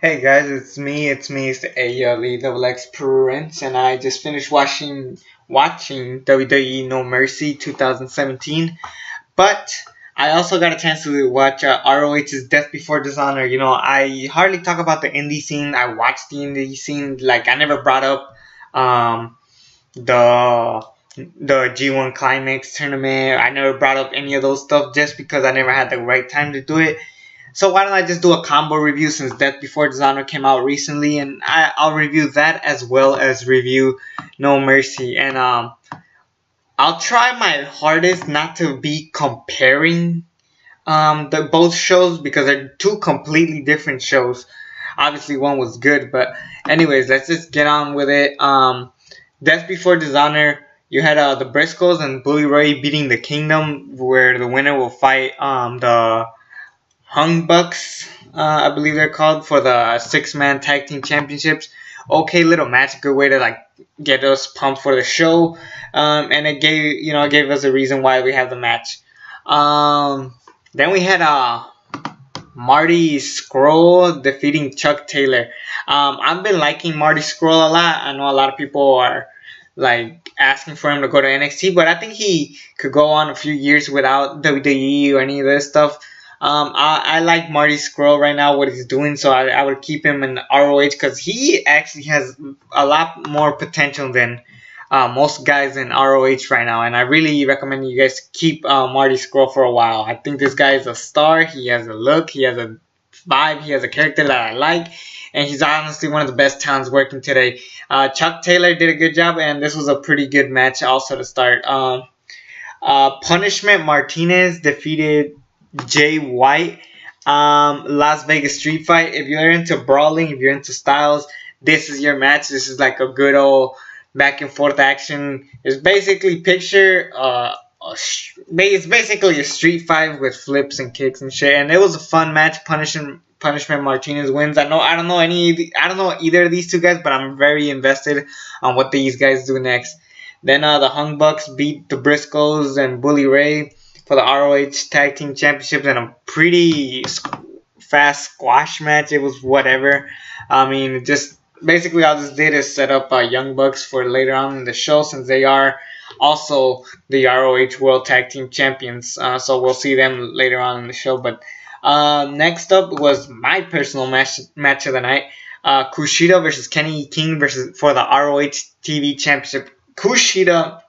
Hey guys, it's the ALE Prince, and I just finished watching WWE No Mercy 2017. But I also got a chance to watch ROH's Death Before Dishonor. I hardly talk about the indie scene. I watched the indie scene. Like I never brought up um, the the G1 Climax tournament. I never brought up any of those stuff just because I never had the right time to do it. So why don't I just do a combo review since Death Before Dishonor came out recently, and I'll review that as well as review No Mercy, and I'll try my hardest not to be comparing the both shows because they're two completely different shows. Obviously, one was good, but anyways, let's just get on with it. Death Before Dishonor, you had the Briscoes and Bully Ray beating the Kingdom, where the winner will fight the Hung Bucks, I believe they're called, for the six-man tag team championships. Okay, little match, good way to like get us pumped for the show, and it gave us a reason why we have the match. Then we had Marty Scurll defeating Chuck Taylor. I've been liking Marty Scurll a lot. I know a lot of people are like asking for him to go to NXT, but I think he could go on a few years without WWE or any of this stuff. I like Marty Scurll right now, what he's doing, so I would keep him in ROH because he actually has a lot more potential than most guys in ROH right now, and I really recommend you guys keep Marty Scurll for a while. I think this guy is a star. He has a look, he has a vibe, he has a character that I like, and he's honestly one of the best talents working today. Chuck Taylor did a good job, and this was a pretty good match also to start. Punishment Martinez defeated Jay White. Las Vegas Street Fight. If you're into brawling, if you're into styles, this is your match. This is like a good old back and forth action. It's basically it's basically a street fight with flips and kicks and shit. And it was a fun match. Punishment Martinez wins. I don't know either of these two guys, but I'm very invested on what these guys do next. Then the Hung Bucks beat the Briscoes and Bully Ray for the ROH Tag Team Championships in a pretty fast squash match. It was whatever. I mean, just basically all this did is set up Young Bucks for later on in the show since they are also the ROH World Tag Team Champions. So we'll see them later on in the show. But next up was my personal match of the night. Kushida versus Kenny King for the ROH TV Championship. Kushida,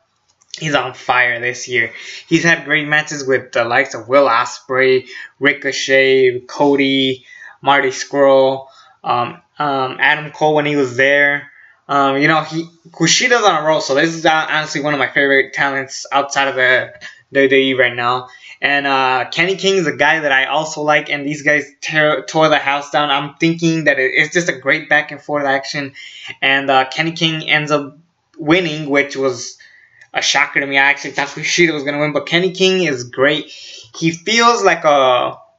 he's on fire this year. He's had great matches with the likes of Will Ospreay, Ricochet, Cody, Marty Scurll, Adam Cole when he was there. Kushida's on a roll, so this is honestly one of my favorite talents outside of the WWE right now. And Kenny King is a guy that I also like, and these guys tore the house down. I'm thinking that it's just a great back and forth action, and Kenny King ends up winning, which was a shocker to me. I actually thought Kushida was going to win, but Kenny King is great. He feels like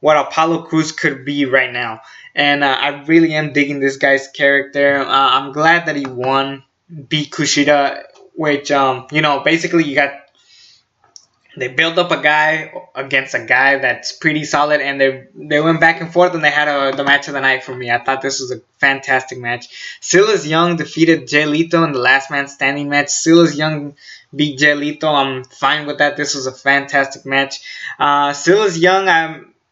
what Apollo Crews could be right now. And I really am digging this guy's character. I'm glad that he won, beat Kushida, which, basically they built up a guy against a guy that's pretty solid, and they went back and forth, and they had the match of the night for me. I thought this was a fantastic match. Silas Young defeated Jay Lethal in the last man standing match. Silas Young beat Jay Lethal. I'm fine with that. This was a fantastic match. Silas Young,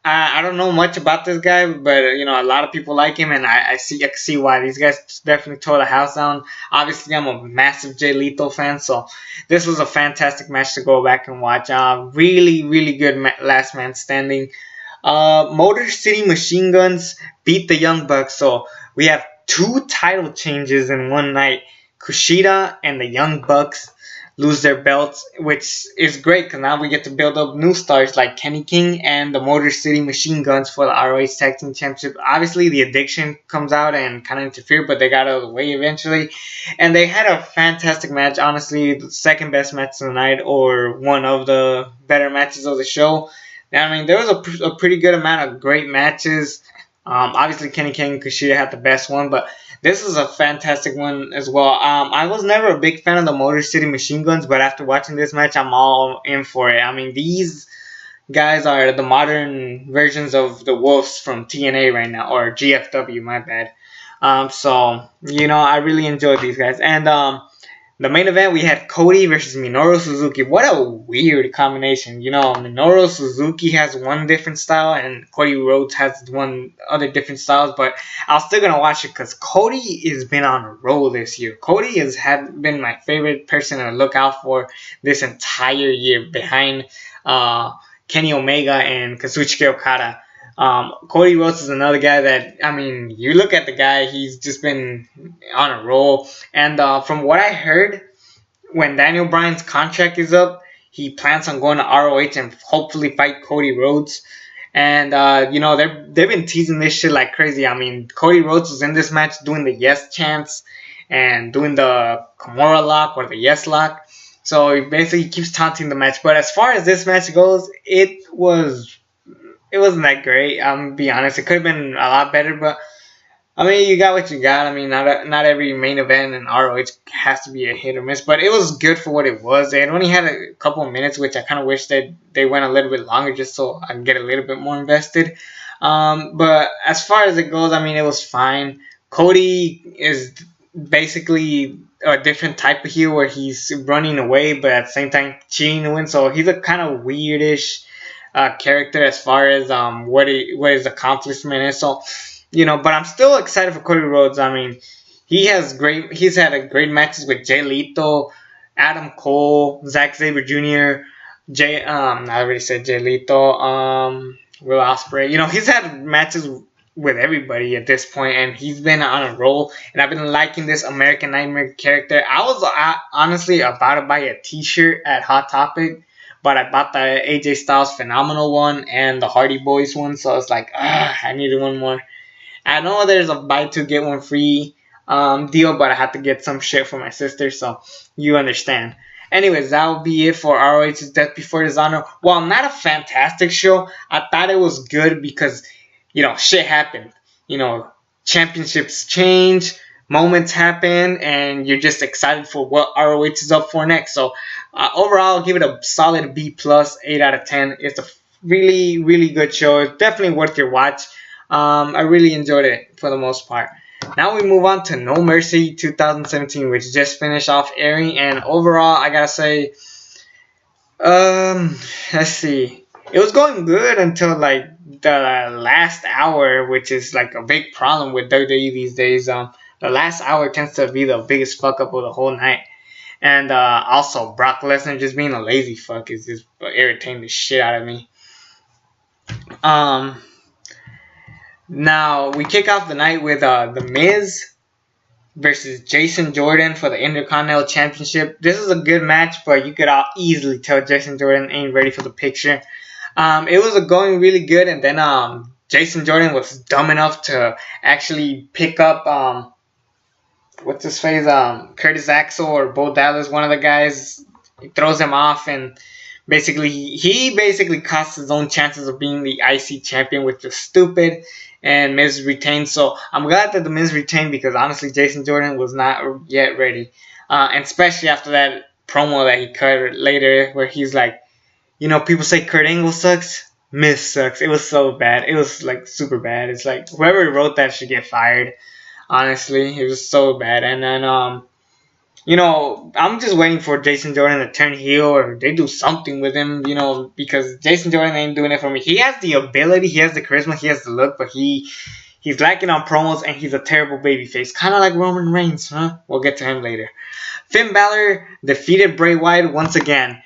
I don't know much about this guy, but a lot of people like him, and I can see why. These guys definitely tore the house down. Obviously, I'm a massive Jay Lethal fan, so this was a fantastic match to go back and watch. Really, really good last man standing. Motor City Machine Guns beat the Young Bucks, so we have two title changes in one night. Kushida and the Young Bucks lose their belts, which is great because now we get to build up new stars like Kenny King and the Motor City Machine Guns for the ROH Tag Team Championship. Obviously, the Addiction comes out and kind of interfered, but they got out of the way eventually. And they had a fantastic match. Honestly, the second best match of the night, or one of the better matches of the show. I mean, there was a pretty good amount of great matches. Obviously, Kenny King and Kushida had the best one, but this is a fantastic one as well. I was never a big fan of the Motor City Machine Guns, but after watching this match, I'm all in for it. I mean, these guys are the modern versions of the Wolves from TNA right now, or GFW, my bad. So I really enjoyed these guys, and the main event, we had Cody versus Minoru Suzuki. What a weird combination. Minoru Suzuki has one different style and Cody Rhodes has one other different styles, but I was still going to watch it because Cody has been on a roll this year. Cody has been my favorite person to look out for this entire year behind Kenny Omega and Kazuchika Okada. Cody Rhodes is another guy that, you look at the guy, he's just been on a roll. And from what I heard, when Daniel Bryan's contract is up, he plans on going to ROH and hopefully fight Cody Rhodes. And, they've been teasing this shit like crazy. Cody Rhodes was in this match doing the yes chants and doing the Kimura lock or the yes lock. So he basically keeps taunting the match. But as far as this match goes, it wasn't that great. I'm gonna be honest. It could have been a lot better, but you got what you got. Not every main event in ROH has to be a hit or miss, but it was good for what it was. They had only had a couple of minutes, which I kind of wish that they went a little bit longer just so I can get a little bit more invested. But as far as it goes, it was fine. Cody is basically a different type of heel where he's running away, but at the same time cheating to win. So he's a kind of weirdish character as far as what his accomplishment is. So but I'm still excited for Cody Rhodes. He's had a great matches with Jay Lethal, Adam Cole, Zack Sabre Jr., I already said Jay Lethal, Will Ospreay. He's had matches with everybody at this point, and he's been on a roll. And I've been liking this American Nightmare character. I was honestly about to buy a T-shirt at Hot Topic, but I bought the AJ Styles Phenomenal one and the Hardy Boys one, so it's like, I needed one more. I know there's a buy two get one free deal, but I had to get some shit for my sister, so you understand. Anyways, that will be it for ROH's Death Before Dishonor. While not a fantastic show, I thought it was good because, shit happened. Championships change, moments happen, and you're just excited for what ROH is up for next. So overall, I'll give it a solid B+, 8 out of 10. It's a really, really good show. It's definitely worth your watch. I really enjoyed it for the most part. Now we move on to No Mercy 2017, which just finished off airing, and overall, I gotta say, let's see. It was going good until like the last hour, which is like a big problem with WWE these days. The last hour tends to be the biggest fuck up of the whole night. And also, Brock Lesnar just being a lazy fuck is just irritating the shit out of me. Now, we kick off the night with The Miz versus Jason Jordan for the Intercontinental Championship. This is a good match, but you could easily tell Jason Jordan ain't ready for the picture. It was going really good, and then Jason Jordan was dumb enough to actually pick up, what's his face, Curtis Axel or Bo Dallas, one of the guys. He throws him off, and he basically cost his own chances of being the IC champion, which was stupid. And Miz retained. So I'm glad that the Miz retained because honestly, Jason Jordan was not yet ready. And especially after that promo that he cut later where he's like, people say Kurt Angle sucks. Miz sucks. It was so bad. It was like super bad. It's like whoever wrote that should get fired. Honestly, it was so bad. And then, I'm just waiting for Jason Jordan to turn heel or they do something with him, because Jason Jordan ain't doing it for me. He has the ability, he has the charisma, he has the look, but he's lacking on promos and he's a terrible babyface. Kind of like Roman Reigns, huh? We'll get to him later. Finn Balor defeated Bray Wyatt once again,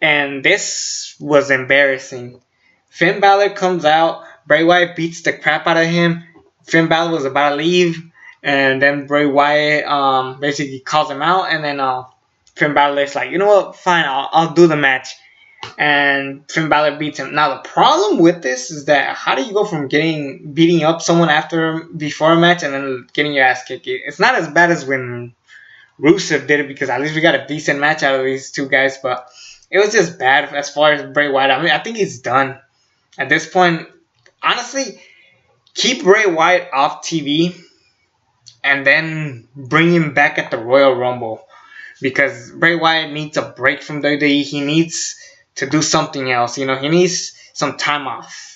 and this was embarrassing. Finn Balor comes out, Bray Wyatt beats the crap out of him. Finn Balor was about to leave. And then Bray Wyatt basically calls him out, and then Finn Balor is like, you know what, fine, I'll do the match. And Finn Balor beats him. Now the problem with this is that how do you go from beating up someone before a match and then getting your ass kicked? It's not as bad as when Rusev did it because at least we got a decent match out of these two guys, but it was just bad as far as Bray Wyatt. I think he's done at this point. Honestly, keep Bray Wyatt off TV. And then bring him back at the Royal Rumble. Because Bray Wyatt needs a break from WWE. He needs to do something else. He needs some time off.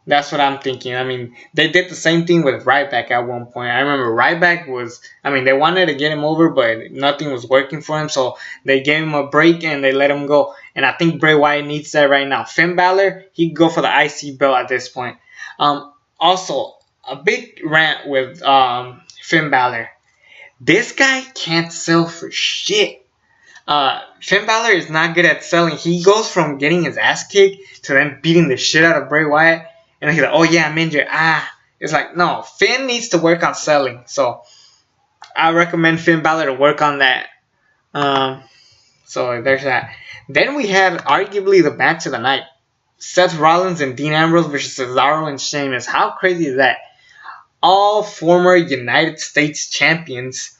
That's what I'm thinking. I mean, they did the same thing with Ryback at one point. I remember Ryback was, I mean, they wanted to get him over, but nothing was working for him, so they gave him a break and they let him go. And I think Bray Wyatt needs that right now. Finn Balor, he could go for the IC belt at this point. Also, a big rant with Finn Balor. This guy can't sell for shit. Finn Balor is not good at selling. He goes from getting his ass kicked to then beating the shit out of Bray Wyatt. And he's like, oh yeah, I'm injured. It's like, no, Finn needs to work on selling. So I recommend Finn Balor to work on that. So there's that. Then we had arguably the match of the night. Seth Rollins and Dean Ambrose versus Cesaro and Sheamus. How crazy is that? All former United States champions.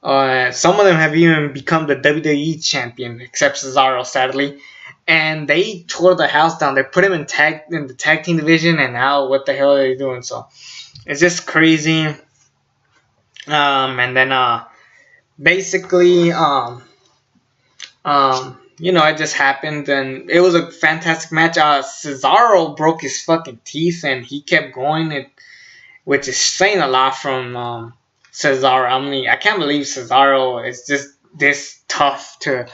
Some of them have even become the WWE champion, except Cesaro, sadly. And they tore the house down. They put him in the tag team division, and now what the hell are they doing? So it's just crazy. And then basically, it just happened, and it was a fantastic match. Cesaro broke his fucking teeth, and he kept going, which is saying a lot from Cesaro. I mean, I can't believe Cesaro is just this tough to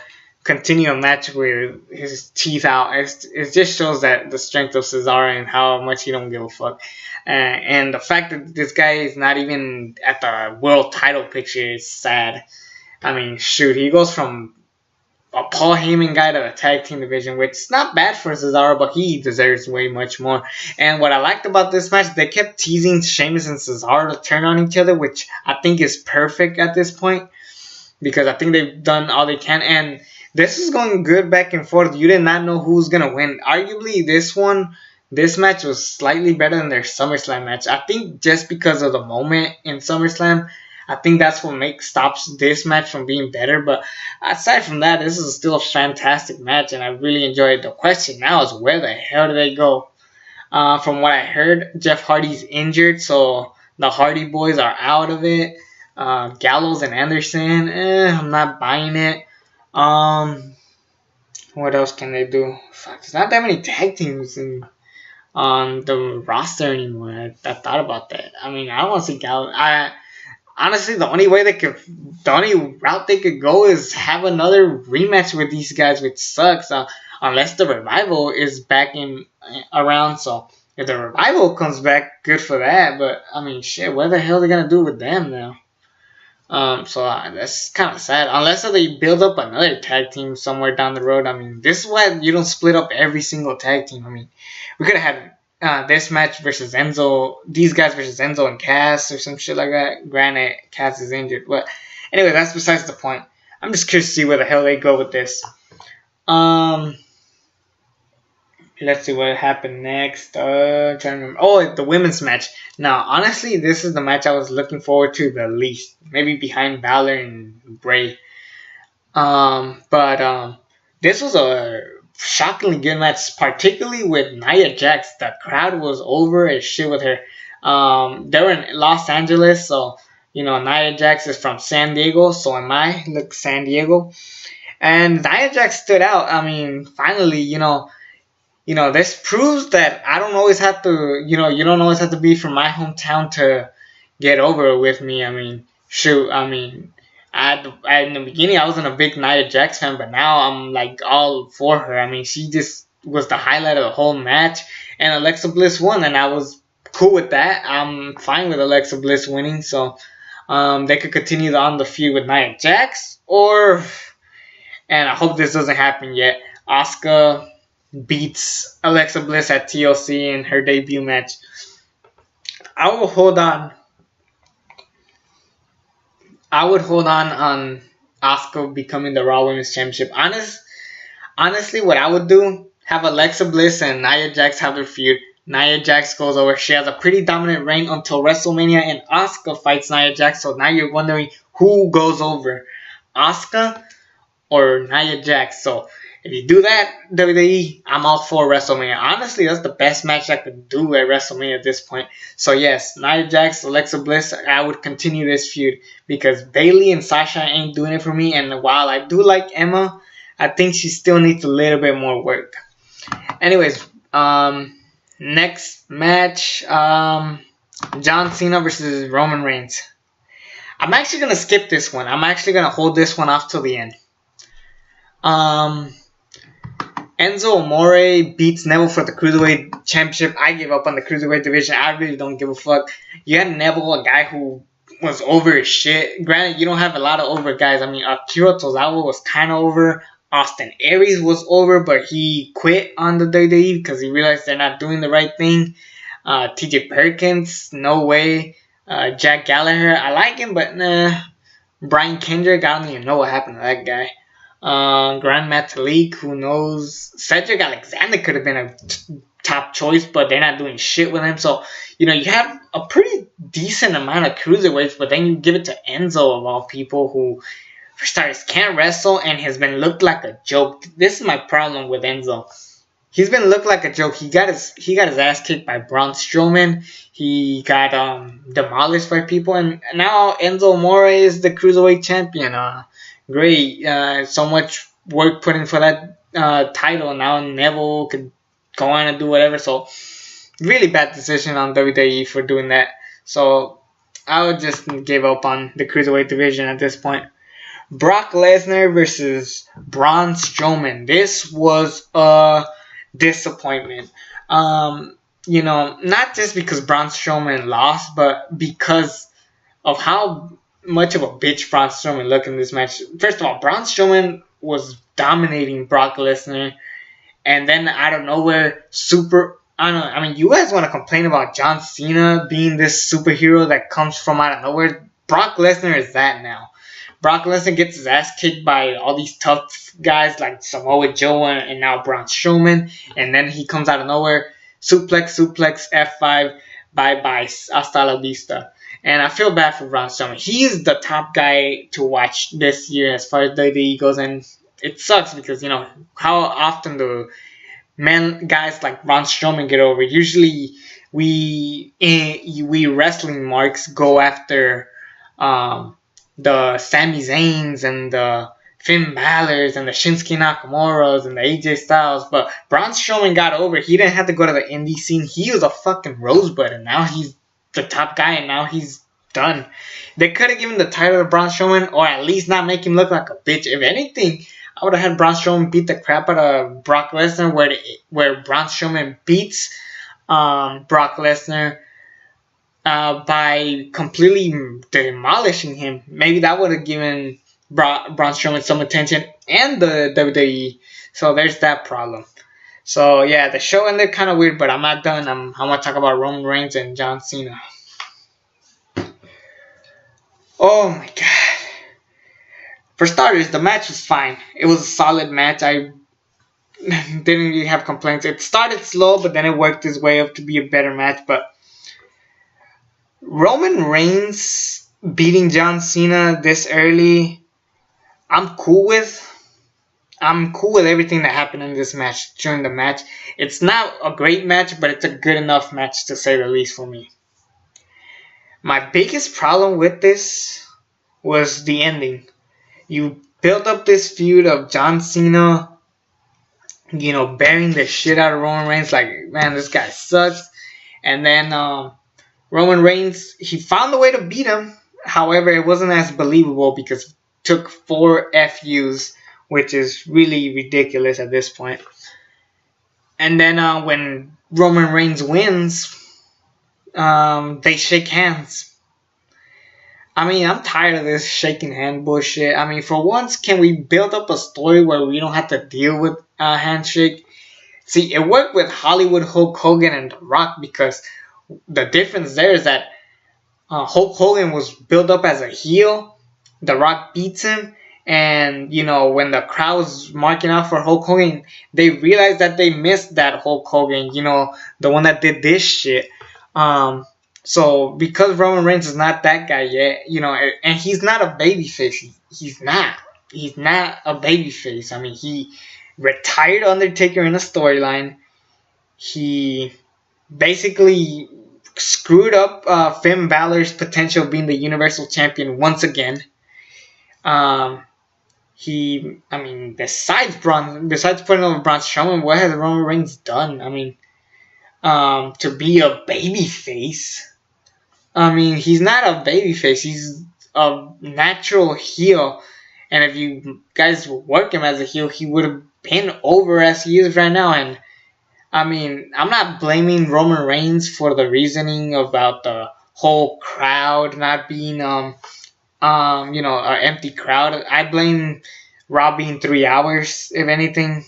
continue a match with his teeth out. It just shows that the strength of Cesaro and how much he don't give a fuck. And the fact that this guy is not even at the world title picture is sad. I mean, shoot, he goes from a Paul Heyman guy to the tag team division, which is not bad for Cesaro, but he deserves way much more. And what I liked about this match, they kept teasing Sheamus and Cesaro to turn on each other, which I think is perfect at this point, because I think they've done all they can. And this is going good back and forth. You did not know who was going to win. Arguably, this match was slightly better than their SummerSlam match. I think just because of the moment in SummerSlam, I think that's what stops this match from being better. But aside from that, this is still a fantastic match, and I really enjoyed it. The question now is, where the hell do they go? From what I heard, Jeff Hardy's injured, so the Hardy Boys are out of it. Gallows and Anderson, I'm not buying it. What else can they do? Fuck, there's not that many tag teams on the roster anymore. I thought about that. I mean, I don't want to see Gallows. Honestly, the only route they could go is have another rematch with these guys, which sucks. Unless the Revival is back around. So if the Revival comes back, good for that. But I mean, shit, what the hell are they gonna do with them now? So that's kind of sad. Unless they build up another tag team somewhere down the road. I mean, this is why you don't split up every single tag team. I mean, we could have had this match versus Enzo, these guys versus Enzo and Cass or some shit like that. Granted, Cass is injured, but anyway, that's besides the point. I'm just curious to see where the hell they go with this. Let's see what happened next. Trying to remember. Oh, the women's match. Now, honestly, this is the match I was looking forward to the least. Maybe behind Balor and Bray. But this was a shockingly good match, particularly with Nia Jax. The crowd was over as shit with her. They were in Los Angeles, so Nia Jax is from San Diego, so am I. Look, San Diego. And Nia Jax stood out. I mean, finally, this proves that I don't always have to, you don't always have to be from my hometown to get over with me. I mean, shoot, I mean, in the beginning I wasn't a big Nia Jax fan, but now I'm like all for her. I mean, she just was the highlight of the whole match, and Alexa Bliss won, and I was cool with that. I'm fine with Alexa Bliss winning, so they could continue on the feud with Nia Jax, and I hope this doesn't happen yet, Asuka beats Alexa Bliss at TLC in her debut match. I will hold on. I would hold on Asuka becoming the Raw Women's Championship. Honestly, what I would do, have Alexa Bliss and Nia Jax have their feud. Nia Jax goes over. She has a pretty dominant reign until WrestleMania, and Asuka fights Nia Jax. So now you're wondering who goes over, Asuka or Nia Jax. So if you do that, WWE, I'm all for WrestleMania. Honestly, that's the best match I could do at WrestleMania at this point. So yes, Nia Jax, Alexa Bliss, I would continue this feud because Bayley and Sasha ain't doing it for me. And while I do like Emma, I think she still needs a little bit more work. Anyways, Next match, John Cena versus Roman Reigns. I'm actually gonna skip this one. I'm actually gonna hold this one off till the end. Enzo Amore beats Neville for the Cruiserweight Championship. I give up on the Cruiserweight division. I really don't give a fuck. You had Neville, a guy who was over as shit. Granted, you don't have a lot of over guys. I mean, Akira Tozawa was kind of over. Austin Aries was over, but he quit on the WWE because he realized they're not doing the right thing. TJ Perkins, no way. Jack Gallagher, I like him, but nah. Brian Kendrick, I don't even know what happened to that guy. Grand Metalik, who knows? Cedric Alexander could have been a top choice, but they're not doing shit with him. So, you have a pretty decent amount of cruiserweights, but then you give it to Enzo of all people, who, for starters, can't wrestle and has been looked like a joke. This is my problem with Enzo. He's been looked like a joke. He got his ass kicked by Braun Strowman. He got demolished by people, and now Enzo Amore is the cruiserweight champion. Great. So much work put in for that title. Now Neville could go on and do whatever. So, really bad decision on WWE for doing that. So, I would just give up on the Cruiserweight division at this point. Brock Lesnar versus Braun Strowman. This was a disappointment. Not just because Braun Strowman lost, but because of how much of a bitch Braun Strowman looked in this match. First of all, Braun Strowman was dominating Brock Lesnar, and then out of nowhere, you guys want to complain about John Cena being this superhero that comes from out of nowhere. Brock Lesnar is that now. Brock Lesnar gets his ass kicked by all these tough guys like Samoa Joe and now Braun Strowman, and then he comes out of nowhere, suplex, F5, bye-bye, hasta la vista. And I feel bad for Braun Strowman. He is the top guy to watch this year as far as WWE goes, and it sucks because, how often do guys like Braun Strowman get over? Usually, we wrestling marks go after the Sami Zayns and the Finn Balor's and the Shinsuke Nakamura's and the AJ Styles, but Braun Strowman got over. He didn't have to go to the indie scene. He was a fucking rosebud, and now he's the top guy, and now he's done. They could have given the title to Braun Strowman, or at least not make him look like a bitch. If anything, I would have had Braun Strowman beat the crap out of Brock Lesnar, where Braun Strowman beats Brock Lesnar by completely demolishing him. Maybe that would have given Braun Strowman some attention and the WWE. So there's that problem. So yeah, the show ended kind of weird, but I'm not done. I'm going to talk about Roman Reigns and John Cena. Oh my god. For starters, the match was fine. It was a solid match. I didn't really have complaints. It started slow, but then it worked its way up to be a better match. But Roman Reigns beating John Cena this early, I'm cool with. I'm cool with everything that happened in this match during the match. It's not a great match, but it's a good enough match to say the least for me. My biggest problem with this was the ending. You built up this feud of John Cena, bearing the shit out of Roman Reigns, like, man, this guy sucks. And then Roman Reigns, he found a way to beat him. However, it wasn't as believable because it took 4 FUs, which is really ridiculous at this point. And then when Roman Reigns wins, they shake hands. I mean, I'm tired of this shaking hand bullshit. I mean, for once, can we build up a story where we don't have to deal with a handshake? See, it worked with Hollywood Hulk Hogan and The Rock because the difference there is that Hulk Hogan was built up as a heel. The Rock beats him. And, when the crowd was marking out for Hulk Hogan, they realized that they missed that Hulk Hogan, the one that did this shit. So, because Roman Reigns is not that guy yet, and he's not a babyface. He's not. He's not a babyface. I mean, he retired Undertaker in a storyline. He basically screwed up Finn Balor's potential of being the Universal Champion once again. Besides putting over Braun Strowman, what has Roman Reigns done? I mean, to be a babyface. I mean, he's not a babyface. He's a natural heel. And if you guys work him as a heel, he would have been over as he is right now. And I mean, I'm not blaming Roman Reigns for the reasoning about the whole crowd not being an empty crowd. I blame Raw being 3 hours, if anything.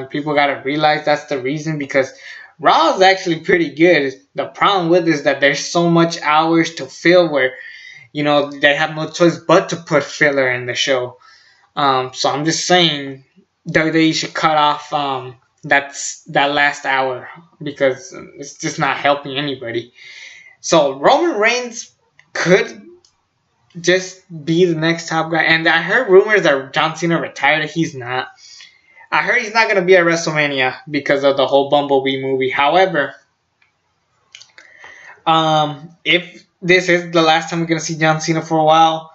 People gotta realize that's the reason, because Raw is actually pretty good. The problem with it is that there's so much hours to fill where, they have no choice but to put filler in the show. So I'm just saying WWE should cut off that last hour, because it's just not helping anybody. So Roman Reigns could just be the next top guy. And I heard rumors that John Cena retired. He's not. I heard he's not going to be at WrestleMania because of the whole Bumblebee movie. However, if this is the last time we're going to see John Cena for a while,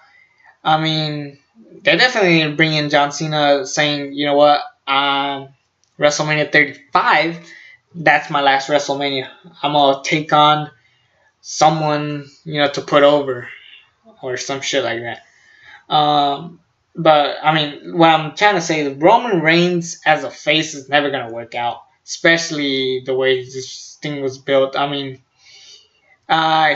I mean, they're definitely going to bring in John Cena saying, you know what, WrestleMania 35, that's my last WrestleMania. I'm going to take on someone, to put over, or some shit like that. But, I mean, what I'm trying to say is Roman Reigns as a face is never going to work out, especially the way this thing was built. I mean,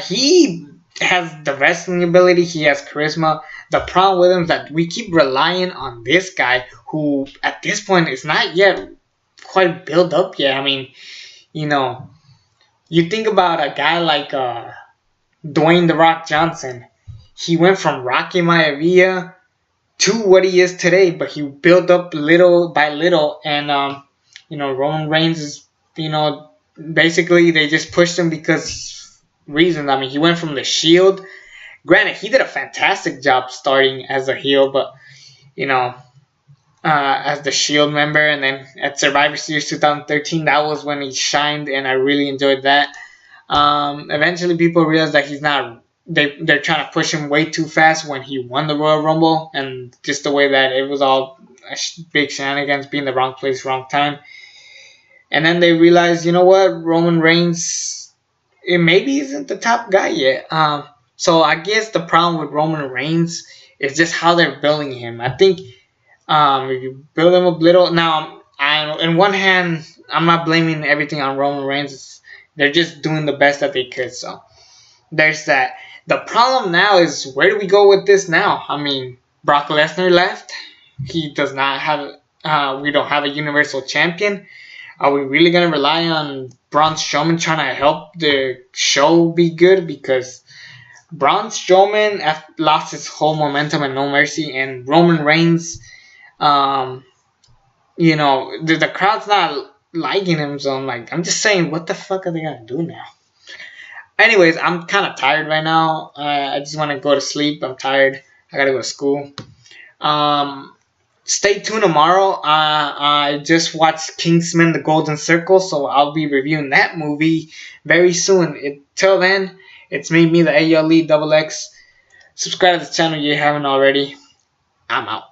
he has the wrestling ability, he has charisma. The problem with him is that we keep relying on this guy who, at this point, is not yet quite built up yet. I mean, you think about a guy like Dwayne "The Rock" Johnson. He went from Rocky Maivia to what he is today, but he built up little by little. And Roman Reigns is, basically they just pushed him because reasons. I mean, he went from the Shield. Granted, he did a fantastic job starting as a heel, but as the Shield member, and then at Survivor Series 2013, that was when he shined, and I really enjoyed that. Eventually, people realized that he's not. They're trying to push him way too fast when he won the Royal Rumble, and just the way that it was all big shenanigans, being the wrong place, wrong time. And then they realized, you know what, Roman Reigns, it maybe isn't the top guy yet. So I guess the problem with Roman Reigns is just how they're building him. I think if you build him up little, now, in one hand, I'm not blaming everything on Roman Reigns. They're just doing the best that they could. So there's that. The problem now is, where do we go with this now? I mean, Brock Lesnar left. He does not have. We don't have a Universal Champion. Are we really gonna rely on Braun Strowman trying to help the show be good? Because Braun Strowman lost his whole momentum and No Mercy, and Roman Reigns, the crowd's not liking him. So I'm just saying, what the fuck are they gonna do now? Anyways, I'm kind of tired right now. I just want to go to sleep. I'm tired. I gotta go to school. Stay tuned tomorrow. I just watched Kingsman: The Golden Circle, so I'll be reviewing that movie very soon. Till then, it's me, the ALE XX. Subscribe to the channel if you haven't already. I'm out.